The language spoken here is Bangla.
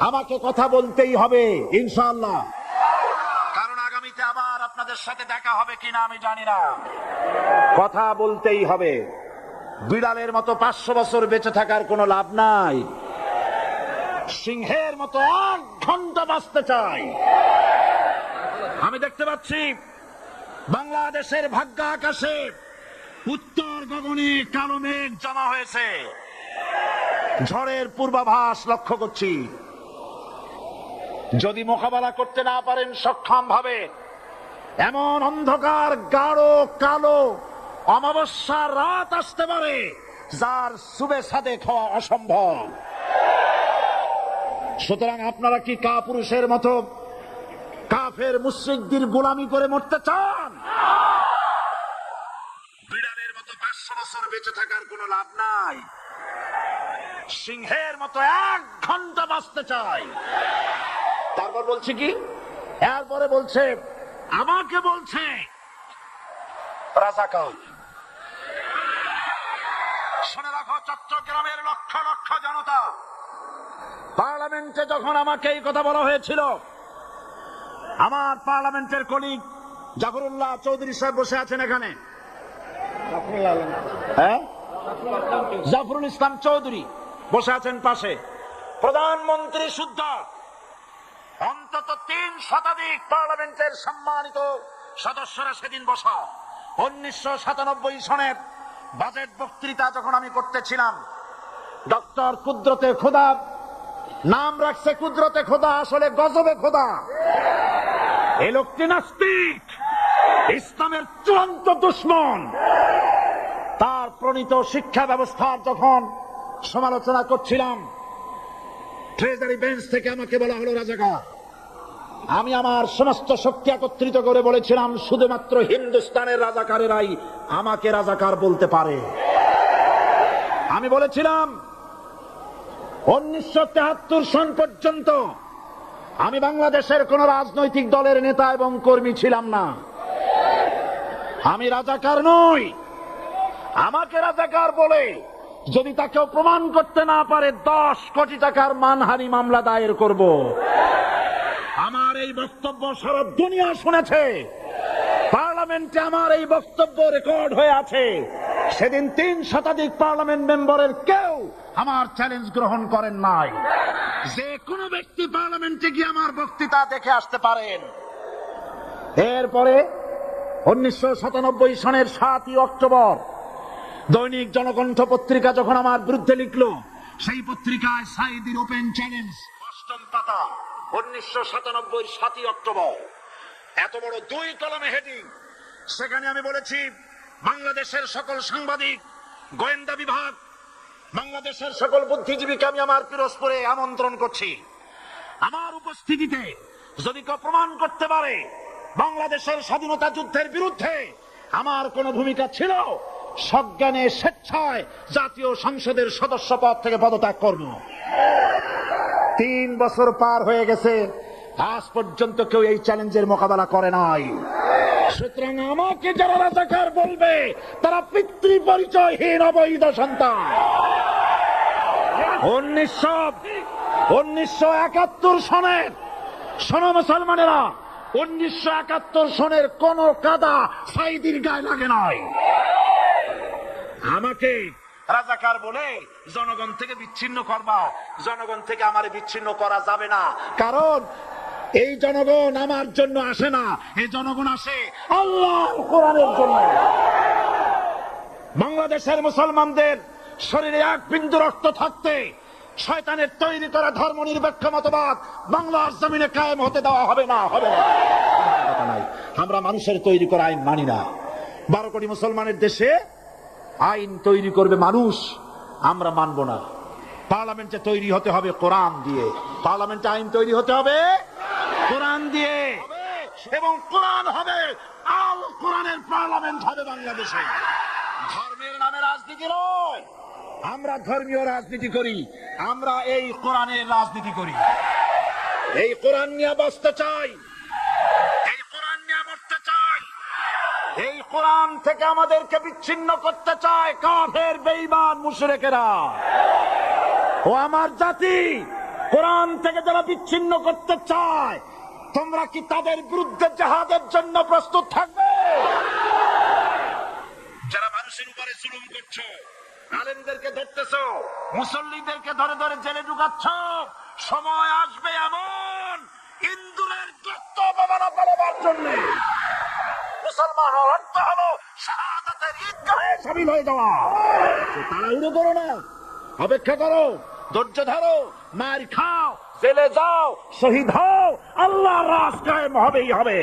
আমাকে কথা বলতেই হবে ইনশাআল্লাহ, কারণ আগামীতে আবার আপনাদের সাথে দেখা হবে কিনা আমি জানি না। কথা বলতেই হবে। বিড়ালের মতো 500 বছর বেঁচে থাকার কোনো লাভ নাই। সিংহের মতো 1 ঘন্টা বাঁচতে চাই। আমি দেখতে পাচ্ছি বাংলাদেশের ভাগ্য আকাশে উত্তর গগনে কালো মেঘ জমা হয়েছে। ঝড়ের পূর্বাভাস লক্ষ্য করছি। যদি মোকাবেলা করতে না পারেন সক্ষম ভাবে, এমন অন্ধকার গাঢ় কালো অমাবস্যার রাত আসতে পারে যার শুভে সাদে খাওয়া অসম্ভব। সুতরাং আপনারা কি কাপুরুষের মতো কাফের মুশরিকদের গোলামি করে মরতে চান? বিড়ালের মতো 500 বছর বেঁচে থাকার কোনো লাভ নাই। সিংহের মতো 1 ঘন্টা বাঁচতে চাই। তারপর বলছে কি, এরপরে বলছে আমাকে বলছে রাজাকার। শুনে রাখো চট্টগ্রামের লক্ষ লক্ষ জনতা, পার্লামেন্টে যখন আমাকে এই কথা বলা হয়েছিল, আমার পার্লামেন্টের কলিগ জাফরুল্লাহ চৌধুরী সাহেব বসে আছেন এখানে, হ্যাঁ জাফরুল ইসলাম চৌধুরী বসে আছেন পাশে, প্রধানমন্ত্রী শুদ্ধ, অন্তত 3 শতাধিক পার্লামেন্টের সম্মানিত সদস্যরা সেদিন বসা। 1997 সনের বাজেট বক্তৃতা যখন আমি করতেছিলাম, ডক্টর কুদরতে খোদা, নাম রাখছে কুদরতে খোদা, আসলে গজবে খোদা। এই লোকটি নাস্তিক, ইসলামের চূড়ান্ত দুশমন। তার প্রণীত শিক্ষা ব্যবস্থার যখন সমালোচনা করছিলাম, ট্রেজারি বেঞ্চ থেকে আমাকে বলা হলো রাজাকার। আমি আমার সমস্ত শক্তি একত্রিত করে বলেছিলাম শুধুমাত্র হিন্দুস্তানের রাজাকারেরাই আমাকে রাজাকার বলতে পারে। আমি বলেছিলাম 1973 সন পর্যন্ত আমি বাংলাদেশের কোন রাজনৈতিক দলের নেতা এবং কর্মী ছিলাম না। আমি রাজাকার নই। আমাকে রাজাকার বলে যদি তাকেও প্রমাণ করতে না পারে 10 কোটি টাকার মানহানি মামলা দায়ের করব। আমার এই বক্তব্য সারা দুনিয়া শুনেছে। পার্লামেন্টে আমার এই বক্তব্য রেকর্ড হয়ে আছে। সেদিন 3 শতাধিক পার্লামেন্ট মেম্বারের কেউ আমার চ্যালেঞ্জ গ্রহণ করেন নাই। যে কোনো ব্যক্তি পার্লামেন্টে গিয়ে আমার বক্তৃতা দেখে আসতে পারেন। এরপরে 1997 সনের 7ই অক্টোবর দৈনিক জনকণ্ঠ পত্রিকা যখন আমার বিরুদ্ধে লিখলো, সেই পত্রিকায় সাইদির ওপেন চ্যালেঞ্জ 8ম পাতা, 1997 7ই অক্টোবর, এত বড় 2 কলমে হেডিং। সেখানে আমি বলেছি বাংলাদেশের সকল সাংবাদিক, গোয়েন্দা বিভাগ, বাংলাদেশের সকল বুদ্ধিজীবীকে আমি আমার পিরোজপুরে আমন্ত্রণ করছি। আমার উপস্থিতিতে যদি কেউ প্রমাণ করতে পারে বাংলাদেশের স্বাধীনতা যুদ্ধের বিরুদ্ধে আমার কোন ভূমিকা ছিল, সজ্ঞানে স্বেচ্ছায় জাতীয় সংসদের সদস্য পদ থেকে পদত্যাগ করব। 3 বছর পার হয়ে গেছে, আজ পর্যন্ত কেউ এই চ্যালেঞ্জের মোকাবেলা করে নাই। সুতরাং আমাকে যারা রাজাকার বলবে তারা পিতৃ পরিচয়হীন অবৈধ সন্তান। 1971 সনের, শোনো মুসলমানেরা, 1971 সনের কোন কাদা সাইদির গায়ে লাগে নাই। আমাকে রাজাকার বলে জনগণ থেকে বিচ্ছিন্ন করবা, জনগণ থেকে আমার বিচ্ছিন্ন করা যাবে না। কারণ এই জনগণ আমার জন্য আসে না, এই জনগণ আসে আল্লাহর কোরআনের জন্য। বাংলাদেশের মুসলমানদের শরীরে 1 বিন্দু রক্ত থাকতে শয়তানের তৈরি করা ধর্মনিরপেক্ষ মতবাদ বাংলার জমিনে কায়েম হতে দেওয়া হবে না, হবে না। আমরা মানুষের তৈরি করা আইন মানি না। 12 কোটি মুসলমানের দেশে আইন তৈরি করবে মানুষ, আমরা মানব না। পার্লামেন্টে তৈরি হতে হবে কোরআন দিয়ে, পার্লামেন্টে আইন তৈরি হতে হবে কোরআন দিয়ে, এবং কোরআন হবে আল কোরআনের পার্লামেন্ট হবে বাংলাদেশে। ধর্মের নামে রাজনীতি নয়, আমরা ধর্মীয় রাজনীতি করি, আমরা এই কোরআনের রাজনীতি করি। এই কোরআন নিয়ে বাঁচতে চাই, এই কোরআন নিয়ে মরতে চাই। এই কোরআন থেকে আমাদেরকে বিচ্ছিন্ন করতে চায় কাফের বেঈমান মুশরিকেরা। ও আমার জাতি, কোরআন থেকে যারা বিচ্ছিন্ন করতে চায়, তোমরা কি তাদের বিরুদ্ধে জিহাদের জন্য প্রস্তুত থাকবে? যারা মানুষের উপরে জুলুম করছো, আলেমদেরকে ধরতেছো, মুসল্লিদেরকে ধরে ধরে জেলে ঢুকাচ্ছ, সময় আসবে এমন ইন্দুরের রক্ত অপমানা পালাবার জন্য। মুসলমান হওয়ার অর্থ হলো শাহাদাতের ঈদগাহে শামিল হয়ে যাওয়া। তাড়াহুড়ো করো না, অপেক্ষা করো, ধৈর্য ধরো, মার খাও, জেলে যাও, শহীদ হও, আল্লাহর রাজ কায়েম হবেই হবে।